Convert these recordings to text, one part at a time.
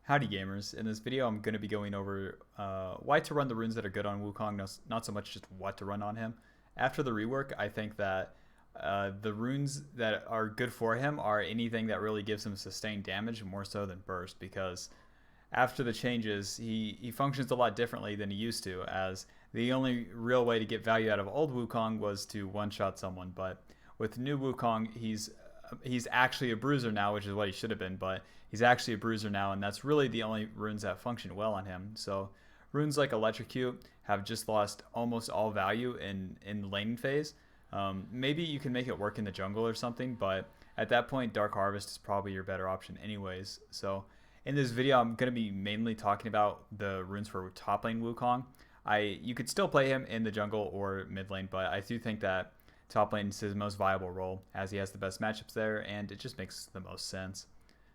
Howdy gamers, in this video I'm going to be going over why to run the runes that are good on Wukong, not so much just what to run on him. After the rework, I think that the runes that are good for him are anything that really gives him sustained damage more so than burst, because after the changes he functions a lot differently than he used to, as the only real way to get value out of old Wukong was to one-shot someone, but with new Wukong he's actually a bruiser now, which is what he should have been, but he's actually a bruiser now, and that's really the only runes that function well on him. So runes like Electrocute have just lost almost all value in the laning phase. Maybe you can make it work in the jungle or something, but at that point Dark Harvest is probably your better option anyways. So in this video I'm going to be mainly talking about the runes for top lane Wukong. You could still play him in the jungle or mid lane, but I do think that top lane is his most viable role, as he has the best matchups there, and it just makes the most sense.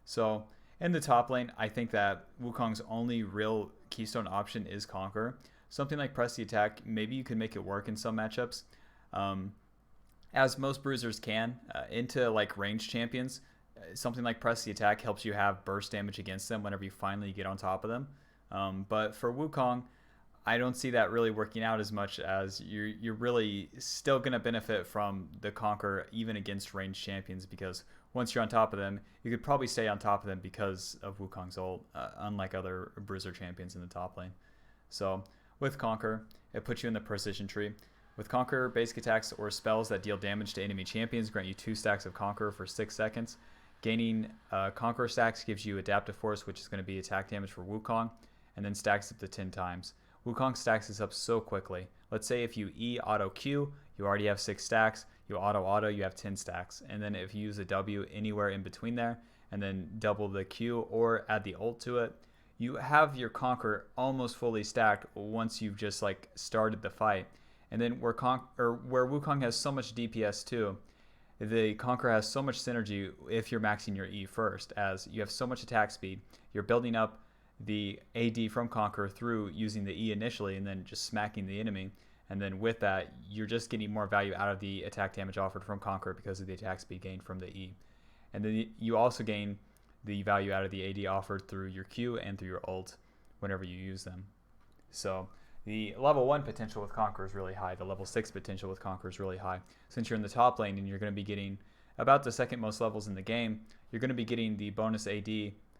So in the top lane, I think that Wukong's only real keystone option is Conqueror. Something like Press the Attack, maybe you can make it work in some matchups, as most bruisers can. Into like ranged champions, something like Press the Attack helps you have burst damage against them whenever you finally get on top of them. But for Wukong, I don't see that really working out as much, as you're really still going to benefit from the Conqueror even against ranged champions, because once you're on top of them, you could probably stay on top of them because of Wukong's ult, unlike other bruiser champions in the top lane. So with Conqueror, it puts you in the precision tree. With Conqueror, basic attacks or spells that deal damage to enemy champions grant you 2 stacks of Conqueror for 6 seconds. Gaining Conqueror stacks gives you Adaptive Force, which is going to be attack damage for Wukong, and then stacks up to 10 times. Wukong stacks this up so quickly. Let's say if you E auto Q, you already have 6 stacks. You auto, you have 10 stacks. And then if you use a W anywhere in between there, and then double the Q or add the ult to it, you have your Conqueror almost fully stacked once you've just like started the fight. And then where Wukong has so much DPS too, the Conqueror has so much synergy if you're maxing your E first, as you have so much attack speed. You're building up the AD from Conqueror through using the E initially and then just smacking the enemy. And then with that, you're just getting more value out of the attack damage offered from Conqueror because of the attack speed gained from the E. And then you also gain the value out of the AD offered through your Q and through your ult whenever you use them. So the level 1 potential with Conqueror is really high. The level 6 potential with Conqueror is really high. Since you're in the top lane and you're going to be getting about the second most levels in the game, you're going to be getting the bonus AD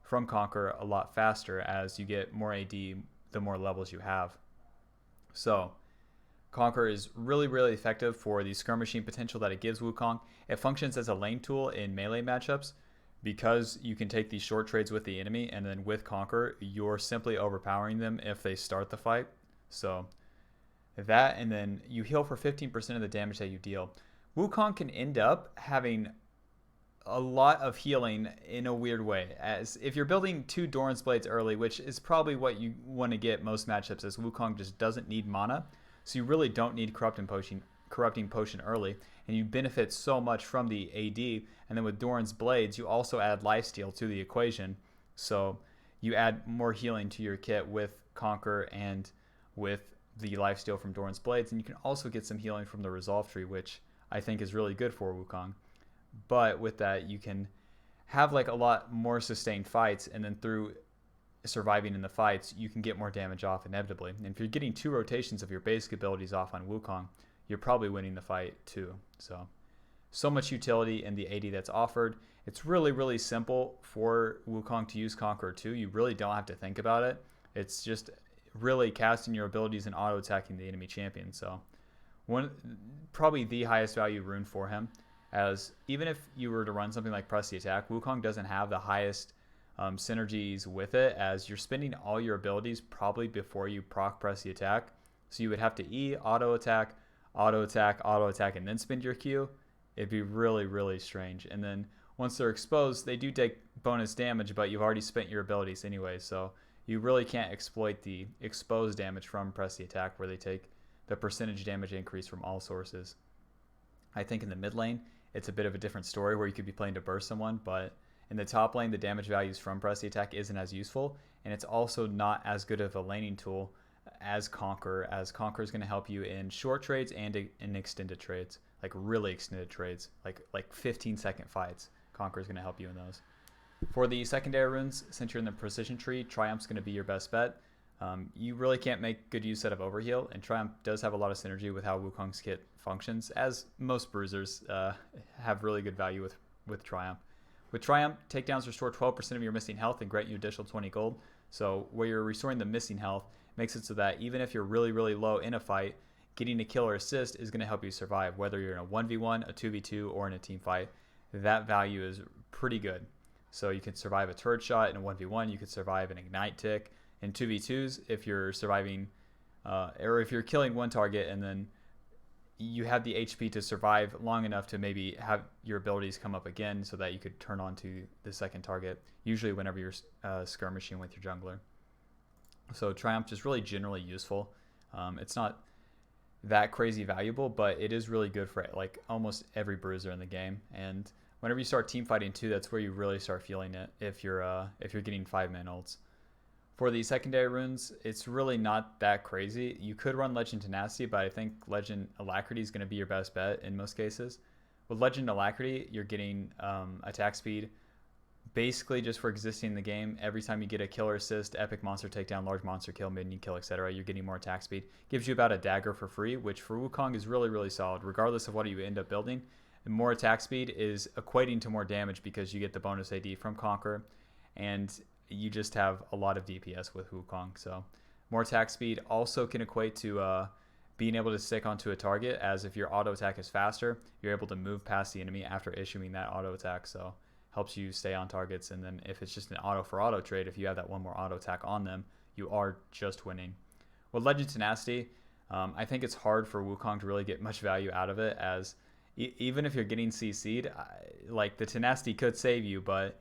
from Conqueror a lot faster, as you get more AD the more levels you have. So Conqueror is really effective for the skirmishing potential that it gives Wukong. It functions as a lane tool in melee matchups because you can take these short trades with the enemy, and then with Conqueror you're simply overpowering them if they start the fight. So that, and then you heal for 15% of the damage that you deal. Wukong can end up having a lot of healing in a weird way, as if you're building 2 Doran's Blades early, which is probably what you want to get most matchups, as Wukong just doesn't need mana, so you really don't need Corrupting Potion early, and you benefit so much from the AD. And then with Doran's Blades you also add lifesteal to the equation, so you add more healing to your kit with Conqueror and with the lifesteal from Doran's Blades, and you can also get some healing from the Resolve Tree, which I think is really good for Wukong. But with that, you can have like a lot more sustained fights, and then through surviving in the fights, you can get more damage off inevitably. And if you're getting 2 rotations of your basic abilities off on Wukong, you're probably winning the fight too. So much utility in the AD that's offered. It's really simple for Wukong to use Conqueror too. You really don't have to think about it. It's just really casting your abilities and auto attacking the enemy champion. So probably the highest value rune for him, as even if you were to run something like Press the Attack, Wukong doesn't have the highest synergies with it, as you're spending all your abilities probably before you proc Press the Attack. So you would have to E, auto attack, and then spend your Q. It'd be really strange. And then once they're exposed, they do take bonus damage, but you've already spent your abilities anyway, so you really can't exploit the exposed damage from Press the Attack, where they take the percentage damage increase from all sources. I think in the mid lane, it's a bit of a different story, where you could be playing to burst someone, but in the top lane, the damage values from Press the Attack isn't as useful, and it's also not as good of a laning tool as Conqueror, as Conqueror is going to help you in short trades and in extended trades, like really extended trades, like 15-second fights. Conqueror is going to help you in those. For the secondary runes, since you're in the precision tree, Triumph's going to be your best bet. You really can't make good use out of Overheal, and Triumph does have a lot of synergy with how Wukong's kit functions, as most bruisers have really good value with Triumph. With Triumph, takedowns restore 12% of your missing health and grant you additional 20 gold. So where you're restoring the missing health makes it so that even if you're really, really low in a fight, getting a kill or assist is going to help you survive, whether you're in a 1v1, a 2v2, or in a team fight. That value is pretty good. So you can survive a turret shot in a 1v1, you could survive an ignite tick. In 2v2s, if you're surviving, or if you're killing one target and then you have the HP to survive long enough to maybe have your abilities come up again so that you could turn on to the second target, usually whenever you're skirmishing with your jungler. So Triumph is really generally useful. It's not that crazy valuable, but it is really good for like almost every bruiser in the game. And whenever you start team fighting too, that's where you really start feeling it if you're getting 5-man ults. For the secondary runes, it's really not that crazy. You could run Legend Tenacity, but I think Legend Alacrity is going to be your best bet in most cases. With Legend Alacrity, you're getting attack speed basically just for existing in the game. Every time you get a kill or assist, epic monster takedown, large monster kill, minion kill, etc., you're getting more attack speed. Gives you about a dagger for free, which for Wukong is really, really solid, regardless of what you end up building. And more attack speed is equating to more damage because you get the bonus AD from Conqueror, and you just have a lot of DPS with Wukong. So more attack speed also can equate to being able to stick onto a target, as if your auto attack is faster, you're able to move past the enemy after issuing that auto attack. So helps you stay on targets. And then if it's just an auto for auto trade, if you have that one more auto attack on them, you are just winning. With Legend Tenacity, I think it's hard for Wukong to really get much value out of it, as even if you're getting CC'd, like the Tenacity could save you, but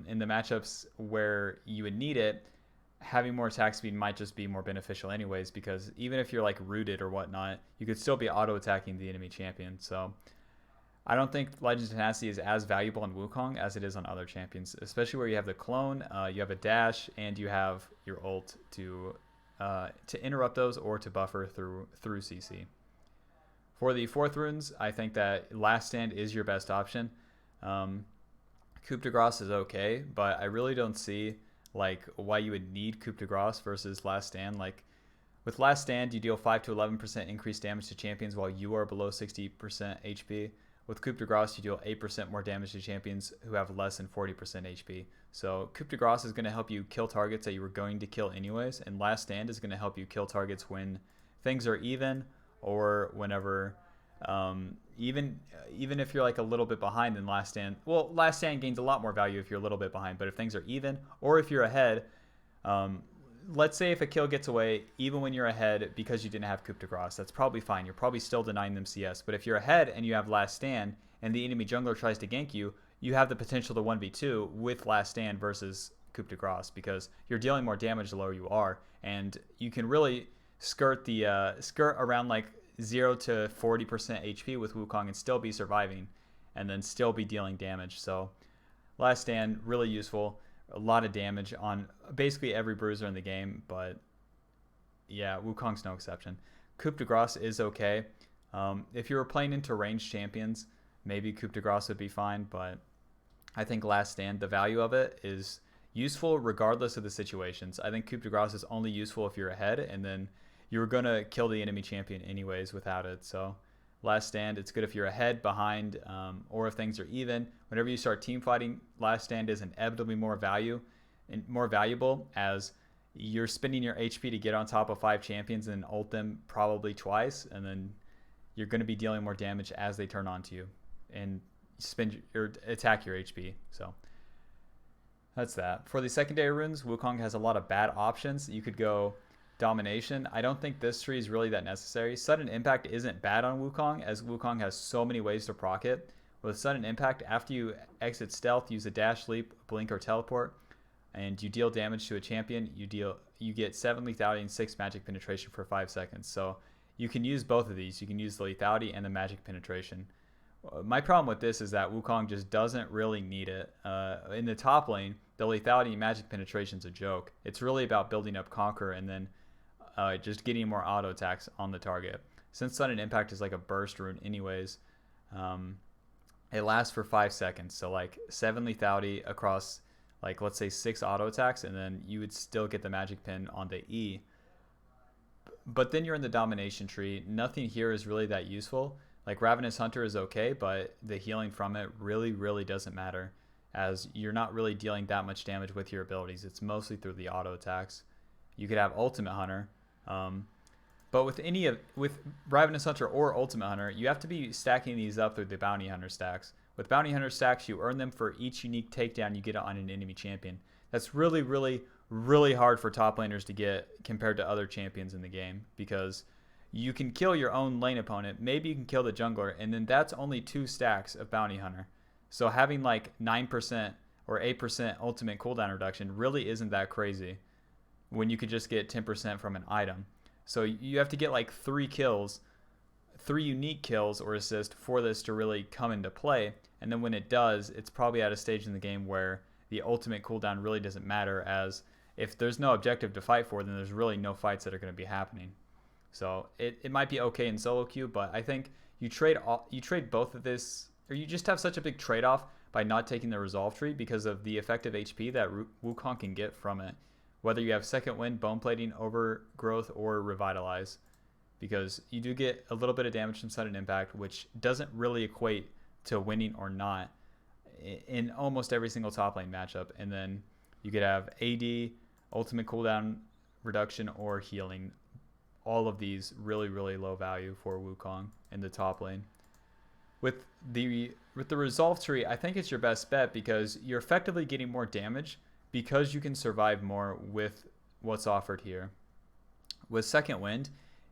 in the matchups where you would need it, having more attack speed might just be more beneficial anyways, because even if you're like rooted or whatnot, you could still be auto attacking the enemy champion. So I don't think Legend Tenacity is as valuable on Wukong as it is on other champions, especially where you have the clone, you have a dash, and you have your ult to interrupt those or to buffer through CC. For the fourth runes, I think that Last Stand is your best option. Coup de Grace is okay, but I really don't see like why you would need Coup de Grace versus Last Stand. Like with Last Stand, you deal 5 to 11% increased damage to champions while you are below 60% HP. With Coup de Grace, you deal 8% more damage to champions who have less than 40% HP. So Coup de Grace is going to help you kill targets that you were going to kill anyways, and Last Stand is going to help you kill targets when things are even, or whenever even if you're like a little bit behind in Last Stand. Well, Last Stand gains a lot more value if you're a little bit behind, but if things are even, or if you're ahead, let's say if a kill gets away even when you're ahead because you didn't have Coup de Grace, that's probably fine. You're probably still denying them CS. But if you're ahead and you have Last Stand and the enemy jungler tries to gank you, you have the potential to 1v2 with Last Stand versus Coup de Grace, because you're dealing more damage the lower you are, and you can really skirt around like 0 to 40% HP with Wukong and still be surviving, and then still be dealing damage. So Last Stand, really useful. A lot of damage on basically every bruiser in the game, but yeah, Wukong's no exception. Coup de Grace is okay. If you were playing into ranged champions, maybe Coup de Grace would be fine, but I think Last Stand, the value of it is useful regardless of the situations. I think Coup de Grace is only useful if you're ahead, and then you're going to kill the enemy champion anyways without it. So Last Stand, it's good if you're ahead, behind, or if things are even. Whenever you start team fighting, Last Stand is inevitably more valuable, as you're spending your HP to get on top of 5 champions and ult them probably twice, and then you're going to be dealing more damage as they turn onto you and attack your HP. So that's that. For the secondary runes, Wukong has a lot of bad options. You could go Domination. I don't think this tree is really that necessary. Sudden Impact isn't bad on Wukong, as Wukong has so many ways to proc it. With Sudden Impact, after you exit stealth, use a dash, leap, blink, or teleport, and you deal damage to a champion, you get 7 lethality and 6 magic penetration for 5 seconds. So you can use both of these. You can use the lethality and the magic penetration. My problem with this is that Wukong just doesn't really need it. In the top lane, the lethality and magic penetration is a joke. It's really about building up Conqueror and then just getting more auto attacks on the target. Since Sudden Impact is like a burst rune anyways, it lasts for 5 seconds. So like 7 lethality across like let's say 6 auto attacks, and then you would still get the magic pin on the E. But then you're in the domination tree. Nothing here is really that useful. Like Ravenous Hunter is okay, but the healing from it really doesn't matter, as you're not really dealing that much damage with your abilities. It's mostly through the auto attacks. You could have Ultimate Hunter, but with Ravenous Hunter or Ultimate Hunter, you have to be stacking these up through the Bounty Hunter stacks. With Bounty Hunter stacks, you earn them for each unique takedown you get on an enemy champion. That's really hard for top laners to get compared to other champions in the game, because you can kill your own lane opponent, maybe you can kill the jungler, and then that's only 2 stacks of Bounty Hunter. So having like 9% or 8% ultimate cooldown reduction really isn't that crazy when you could just get 10% from an item. So you have to get like 3 unique kills or assists for this to really come into play. And then when it does, it's probably at a stage in the game where the ultimate cooldown really doesn't matter, as if there's no objective to fight for, then there's really no fights that are going to be happening. So it might be okay in solo queue, but I think you trade both of this, or you just have such a big trade-off by not taking the resolve tree because of the effective HP that Wukong can get from it, whether you have second wind, bone plating, overgrowth, or revitalize, because you do get a little bit of damage from sudden impact, which doesn't really equate to winning or not in almost every single top lane matchup. And then you could have AD, ultimate cooldown reduction, or healing. All of these really low value for Wukong in the top lane. With the resolve tree, I think it's your best bet because you're effectively getting more damage because you can survive more with what's offered here. With second wind,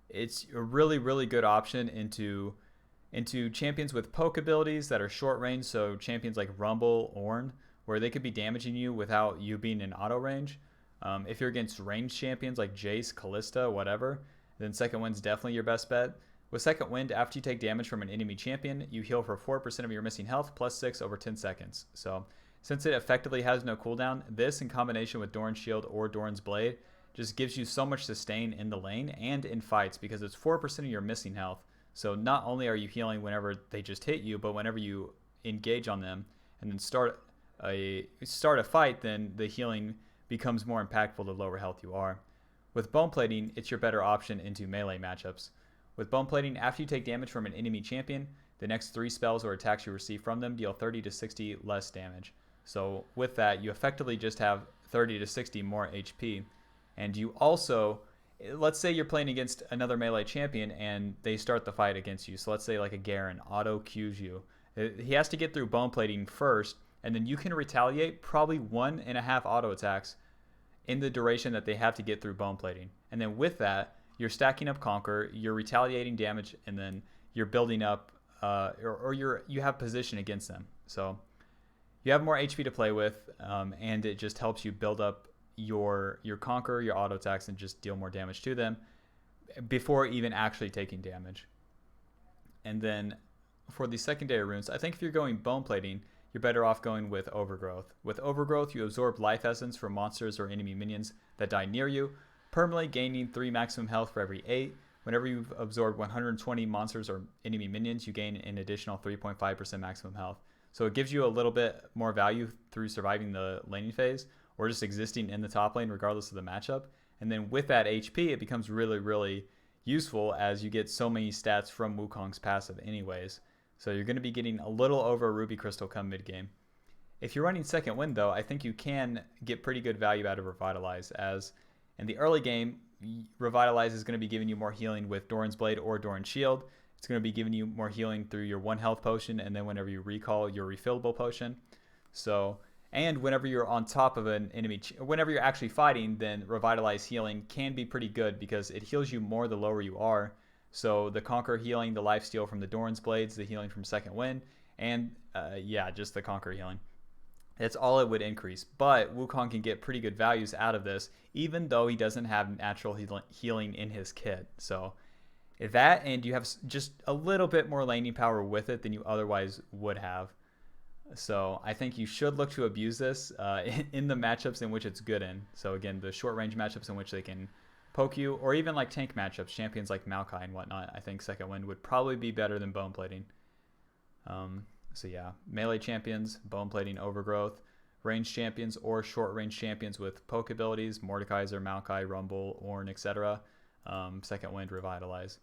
it's a really good option into champions with poke abilities that are short range, so champions like Rumble, Ornn, where they could be damaging you without you being in auto range. If you're against ranged champions like Jace, Kalista, whatever, then second wind's definitely your best bet. With second wind, after you take damage from an enemy champion, you heal for 4% of your missing health plus 6 over 10 seconds. So since it effectively has no cooldown, this in combination with Doran's Shield or Doran's Blade just gives you so much sustain in the lane and in fights, because it's 4% of your missing health. So not only are you healing whenever they just hit you, but whenever you engage on them and then start a fight, then the healing becomes more impactful the lower health you are. With bone plating, it's your better option into melee matchups. With bone plating, after you take damage from an enemy champion, the next 3 spells or attacks you receive from them deal 30 to 60 less damage. So with that, you effectively just have 30 to 60 more HP. And you also, let's say you're playing against another melee champion and they start the fight against you. So let's say like a Garen auto Qs you. He has to get through bone plating first, and then you can retaliate probably 1.5 auto attacks in the duration that they have to get through bone plating. And then with that, you're stacking up Conqueror, you're retaliating damage, and then you're building up, you have position against them. So you have more HP to play with, and it just helps you build up your Conqueror, your auto attacks, and just deal more damage to them before even actually taking damage. And then for the secondary runes, I think if you're going bone plating, you're better off going with Overgrowth. With Overgrowth, you absorb life essence from monsters or enemy minions that die near you, permanently gaining 3 maximum health for every 8. Whenever you've absorbed 120 monsters or enemy minions, you gain an additional 3.5% maximum health. So it gives you a little bit more value through surviving the laning phase or just existing in the top lane regardless of the matchup. And then with that HP, it becomes really useful as you get so many stats from Wukong's passive anyways. So you're going to be getting a little over Ruby Crystal come mid-game. If you're running second wind though, I think you can get pretty good value out of Revitalize, as in the early game, Revitalize is going to be giving you more healing with Doran's Blade or Doran's Shield. It's going to be giving you more healing through your 1 health potion, and then whenever you recall, your refillable potion. So, and whenever you're on top of an enemy, whenever you're actually fighting, then Revitalize healing can be pretty good because it heals you more the lower you are. So the Conqueror healing, the lifesteal from the Doran's Blades, the healing from second wind, and just the Conqueror healing. That's all it would increase. But Wukong can get pretty good values out of this, even though he doesn't have natural healing in his kit. So that, and you have just a little bit more laning power with it than you otherwise would have. So I think you should look to abuse this in the matchups in which it's good in. So again, the short range matchups in which they can poke you, or even like tank matchups, champions like Maokai and whatnot, I think second wind would probably be better than bone plating. So yeah, melee champions, bone plating, overgrowth, range champions or short range champions with poke abilities, Mordekaiser, Maokai, Rumble, Ornn, etc. Second wind, revitalize.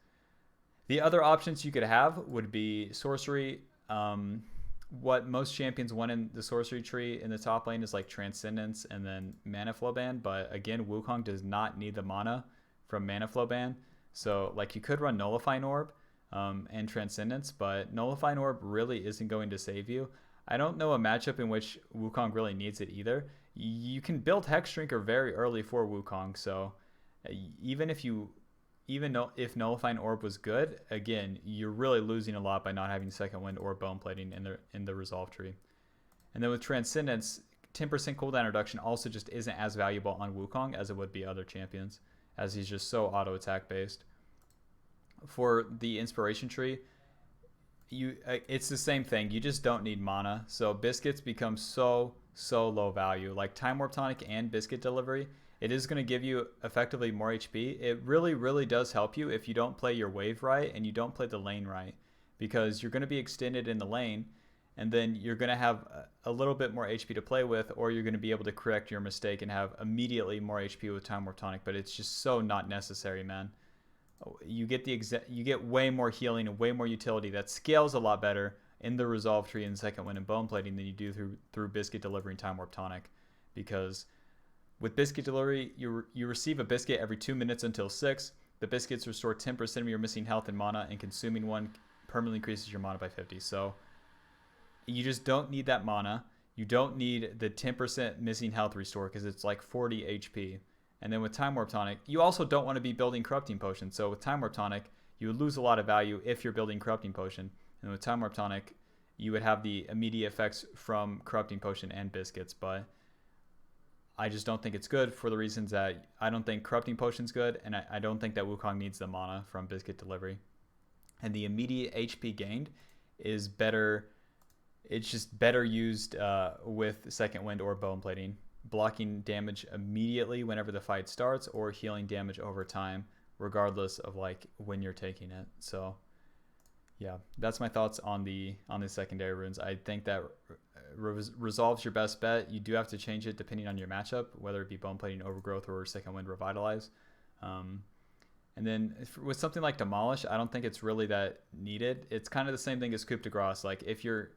The other options you could have would be sorcery. What most champions want in the sorcery tree in the top lane is like Transcendence and then Mana Flow Ban. But again, Wukong does not need the mana from Mana Flow Ban. So like you could run Nullifying Orb and Transcendence, but Nullifying Orb really isn't going to save you. I don't know a matchup in which Wukong really needs it either. You can build Hex Shrinker very early for Wukong, so even if Nullifying Orb was good, again, you're really losing a lot by not having Second Wind or Bone Plating in the Resolve tree. And then with Transcendence, 10% cooldown reduction also just isn't as valuable on Wukong as it would be other champions, as he's just so auto attack based. For the Inspiration tree, it's the same thing. You just don't need mana. So Biscuits become so low value. Like Time Warp Tonic and Biscuit Delivery, it is going to give you effectively more HP. It really does help you if you don't play your wave right and you don't play the lane right, because you're going to be extended in the lane and then you're going to have a little bit more HP to play with, or you're going to be able to correct your mistake and have immediately more HP with Time Warp Tonic, but it's just so not necessary, man. You get way more healing and way more utility that scales a lot better in the Resolve tree and Second Wind and Bone Plating than you do through Biscuit Delivery and Time Warp Tonic, because with Biscuit Delivery, you receive a biscuit every 2 minutes until 6. The biscuits restore 10% of your missing health and mana, and consuming one permanently increases your mana by 50. So you just don't need that mana. You don't need the 10% missing health restore because it's like 40 HP. And then with Time Warp Tonic, you also don't want to be building Corrupting Potion. So with Time Warp Tonic, you would lose a lot of value if you're building Corrupting Potion. And with Time Warp Tonic, you would have the immediate effects from Corrupting Potion and biscuits, but I just don't think it's good for the reasons that I don't think Corrupting Potion's good, and I don't think that Wukong needs the mana from Biscuit Delivery. And the immediate HP gained is better. It's just better used with Second Wind or Bone Plating, blocking damage immediately whenever the fight starts, or healing damage over time, regardless of like when you're taking it. So yeah, that's my thoughts on the secondary runes. I think that Resolve's your best bet. You do have to change it depending on your matchup, whether it be Bone Plating, Overgrowth, or Second Wind, Revitalize. And then with something like Demolish, I don't think it's really that needed. It's kind of the same thing as Coup de Grace. Like if you're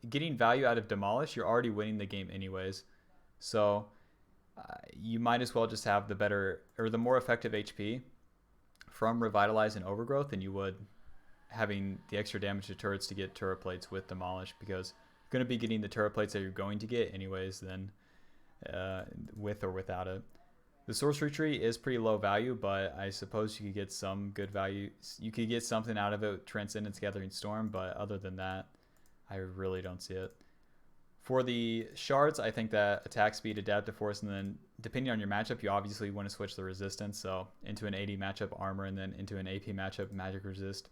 getting value out of Demolish, you're already winning the game anyways. So you might as well just have the better or the more effective HP from Revitalize and Overgrowth than you would having the extra damage to turrets to get turret plates with Demolish, because you're going to be getting the turret plates that you're going to get anyways then with or without it. The sorcery tree is pretty low value, but I suppose you could get some good value. You could get something out of it, Transcendence, Gathering Storm, but other than that, I really don't see it. For the shards, I think that attack speed, adaptive force, and then depending on your matchup, you obviously want to switch the resistance. So into an AD matchup, armor, and then into an AP matchup, magic resist,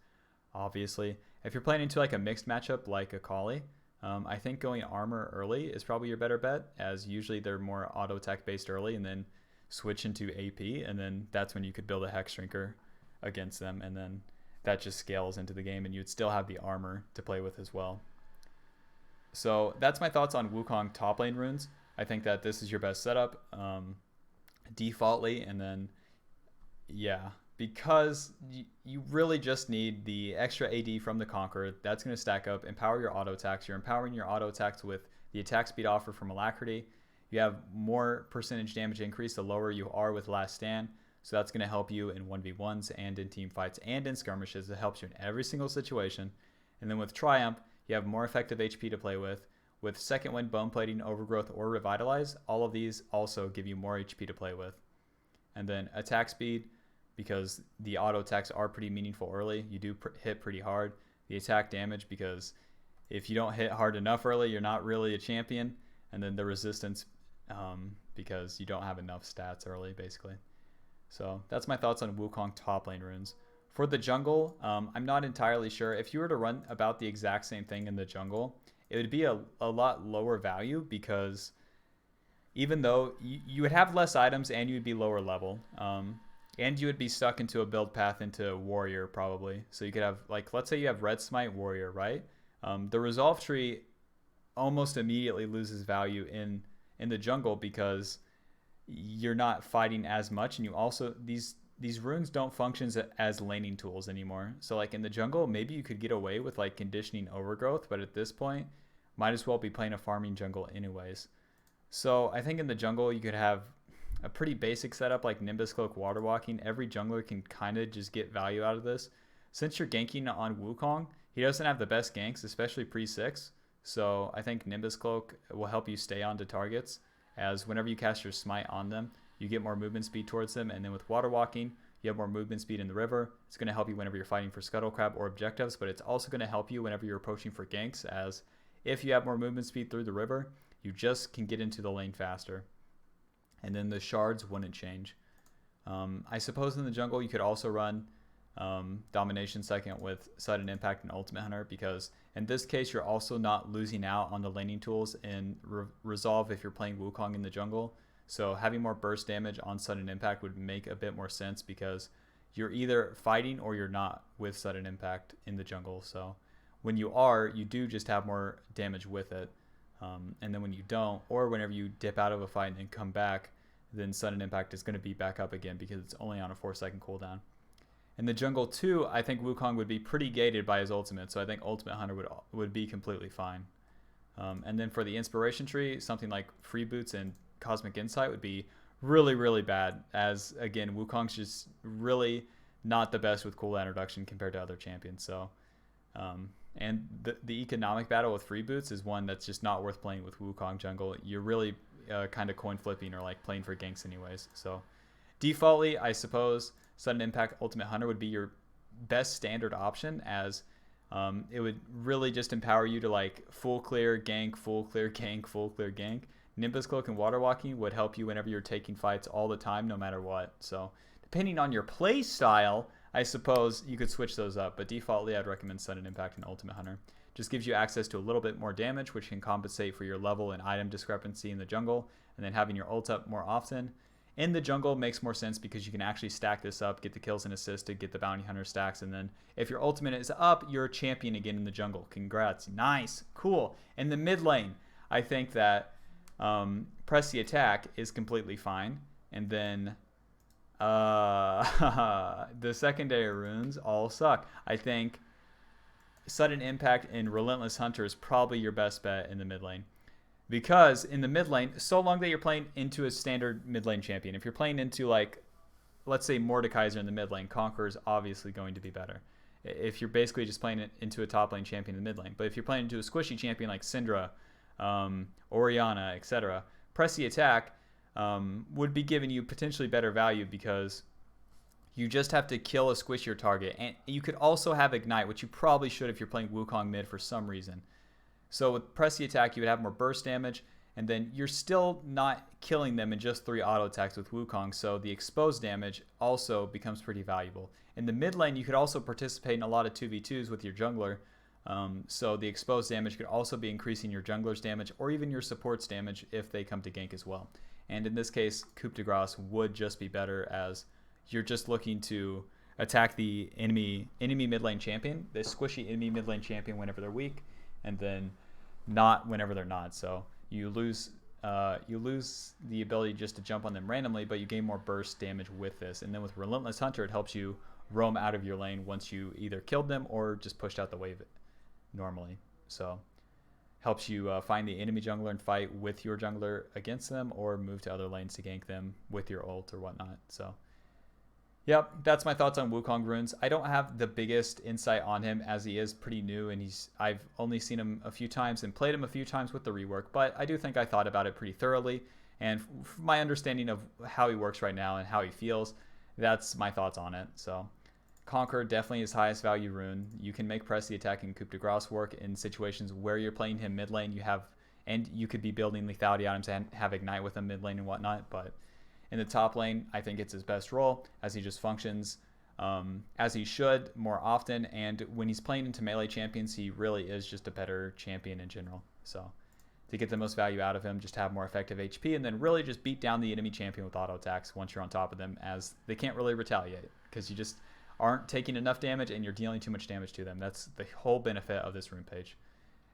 obviously. If you're playing into like a mixed matchup like a Kali, I think going armor early is probably your better bet, as usually they're more auto attack based early, and then switch into AP, and then that's when you could build a Hex Shrinker against them, and then that just scales into the game, and you'd still have the armor to play with as well. So that's my thoughts on Wukong top lane runes. I think that this is your best setup defaultly, and then yeah, because you really just need the extra AD from the Conqueror. That's going to stack up, empower your auto attacks. You're empowering your auto attacks with the attack speed offer from Alacrity. You have more percentage damage increase the lower you are with Last Stand. So that's going to help you in 1v1s and in team fights and in skirmishes. It helps you in every single situation. And then with Triumph, you have more effective HP to play with. With Second Wind, Bone Plating, Overgrowth, or Revitalize, all of these also give you more HP to play with. And then attack speed, because the auto attacks are pretty meaningful early. You do hit pretty hard. The attack damage, because if you don't hit hard enough early, you're not really a champion. And then the resistance, because you don't have enough stats early, basically. So that's my thoughts on Wukong top lane runes. For the jungle, I'm not entirely sure. If you were to run about the exact same thing in the jungle, it would be a lot lower value, because even though you would have less items and you would be lower level, and you would be stuck into a build path into warrior probably. So you could have, like, let's say you have red smite warrior, right? The resolve tree almost immediately loses value in the jungle because you're not fighting as much, and you also these runes don't function as laning tools anymore. So like in the jungle, maybe you could get away with like conditioning overgrowth, but at this point, might as well be playing a farming jungle anyways. So I think in the jungle you could have a pretty basic setup like Nimbus Cloak Water Walking. Every jungler can kind of just get value out of this. Since you're ganking on Wukong, he doesn't have the best ganks, especially pre-6. So I think Nimbus Cloak will help you stay onto targets, as whenever you cast your smite on them, you get more movement speed towards them. And then with Water Walking, you have more movement speed in the river. It's going to help you whenever you're fighting for Scuttle Crab or objectives, but it's also going to help you whenever you're approaching for ganks, as if you have more movement speed through the river, you just can get into the lane faster. And then the shards wouldn't change. I suppose in the jungle you could also run Domination second with Sudden Impact and Ultimate Hunter, because in this case you're also not losing out on the laning tools in Resolve if you're playing Wukong in the jungle. So having more burst damage on Sudden Impact would make a bit more sense, because you're either fighting or you're not with Sudden Impact in the jungle. So when you are, you do just have more damage with it. And then when you don't, or whenever you dip out of a fight and then come back, then Sudden Impact is going to be back up again because it's only on a 4-second cooldown. In the jungle too, I think Wukong would be pretty gated by his ultimate, so I think Ultimate Hunter would be completely fine. And then for the inspiration tree, something like Free Boots and Cosmic Insight would be really, really bad, as again, Wukong's just really not the best with cooldown reduction compared to other champions. So, and the economic battle with Free Boots is one that's just not worth playing with Wukong jungle. You're really kind of coin flipping or like playing for ganks anyways. So defaultly, I suppose Sudden Impact Ultimate Hunter would be your best standard option, as it would really just empower you to like full clear gank, full clear gank, full clear gank. Nimbus Cloak and Water Walking would help you whenever you're taking fights all the time, no matter what. So depending on your play style, I suppose you could switch those up, but defaultly I'd recommend Sudden Impact and Ultimate Hunter. Just gives you access to a little bit more damage, which can compensate for your level and item discrepancy in the jungle, and then having your ult up more often. In the jungle makes more sense because you can actually stack this up, get the kills and assists to get the bounty hunter stacks, and then if your ultimate is up, you're a champion again in the jungle. Congrats. Nice. Cool. In the mid lane, I think that press the attack is completely fine, and then the secondary runes all suck. I think Sudden Impact and Relentless Hunter is probably your best bet in the mid lane. Because in the mid lane, so long that you're playing into a standard mid lane champion, if you're playing into like, let's say Mordekaiser in the mid lane, Conqueror is obviously going to be better. If you're basically just playing it into a top lane champion in the mid lane. But if you're playing into a squishy champion like Syndra, Orianna, etc., press the attack would be giving you potentially better value, because you just have to kill a squishier target. And you could also have Ignite, which you probably should if you're playing Wukong mid for some reason. So with press the attack, you would have more burst damage, and then you're still not killing them in just 3 auto attacks with Wukong, so the exposed damage also becomes pretty valuable. In the mid lane, you could also participate in a lot of 2v2s with your jungler, so the exposed damage could also be increasing your jungler's damage or even your support's damage if they come to gank as well. And in this case, coup de grace would just be better, as you're just looking to attack the enemy mid lane champion, the squishy enemy mid lane champion whenever they're weak, and then not whenever they're not. So you lose the ability just to jump on them randomly, but you gain more burst damage with this. And then with Relentless Hunter, it helps you roam out of your lane once you either killed them or just pushed out the wave normally. So helps you find the enemy jungler and fight with your jungler against them, or move to other lanes to gank them with your ult or whatnot. So yep, that's my thoughts on Wukong runes. I don't have the biggest insight on him, as he is pretty new, and I've only seen him a few times and played him a few times with the rework, but I do think I thought about it pretty thoroughly, and from my understanding of how he works right now and how he feels, that's my thoughts on it. So Conqueror definitely his highest value rune. You can make press the attack and coup de grace work in situations where you're playing him mid lane. And you could be building lethality items and have Ignite with him mid lane and whatnot, but in the top lane, I think it's his best role, as he just functions as he should more often. And when he's playing into melee champions, he really is just a better champion in general. So to get the most value out of him, just have more effective HP, and then really just beat down the enemy champion with auto attacks once you're on top of them, as they can't really retaliate because you just aren't taking enough damage and you're dealing too much damage to them. That's the whole benefit of this rune page.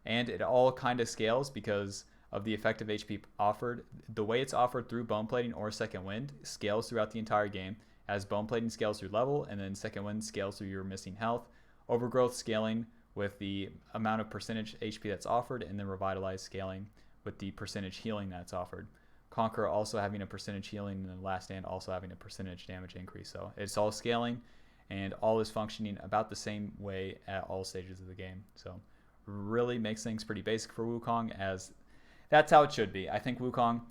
And it all kind of scales because of the effective HP offered. The way it's offered through bone plating or second wind scales throughout the entire game, as bone plating scales through level, and then second wind scales through your missing health. Overgrowth scaling with the amount of percentage HP that's offered, and then revitalize scaling with the percentage healing that's offered. Conqueror also having a percentage healing, and then Last Stand also having a percentage damage increase. So it's all scaling, and all is functioning about the same way at all stages of the game. So really makes things pretty basic for Wukong, as that's how it should be. I think Wukong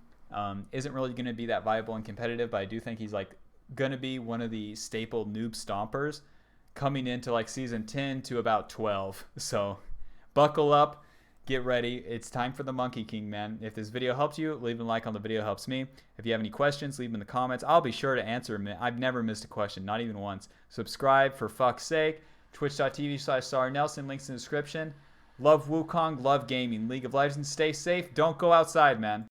isn't really going to be that viable and competitive, but I do think he's like going to be one of the staple noob stompers coming into like season 10 to about 12. So buckle up, get ready. It's time for the Monkey King, man. If this video helps you, leave a like on the video, helps me. If you have any questions, leave them in the comments. I'll be sure to answer them. I've never missed a question, not even once. Subscribe for fuck's sake. Twitch.tv/StarNelson, links in the description. Love Wukong, love gaming. League of Legends, stay safe. Don't go outside, man.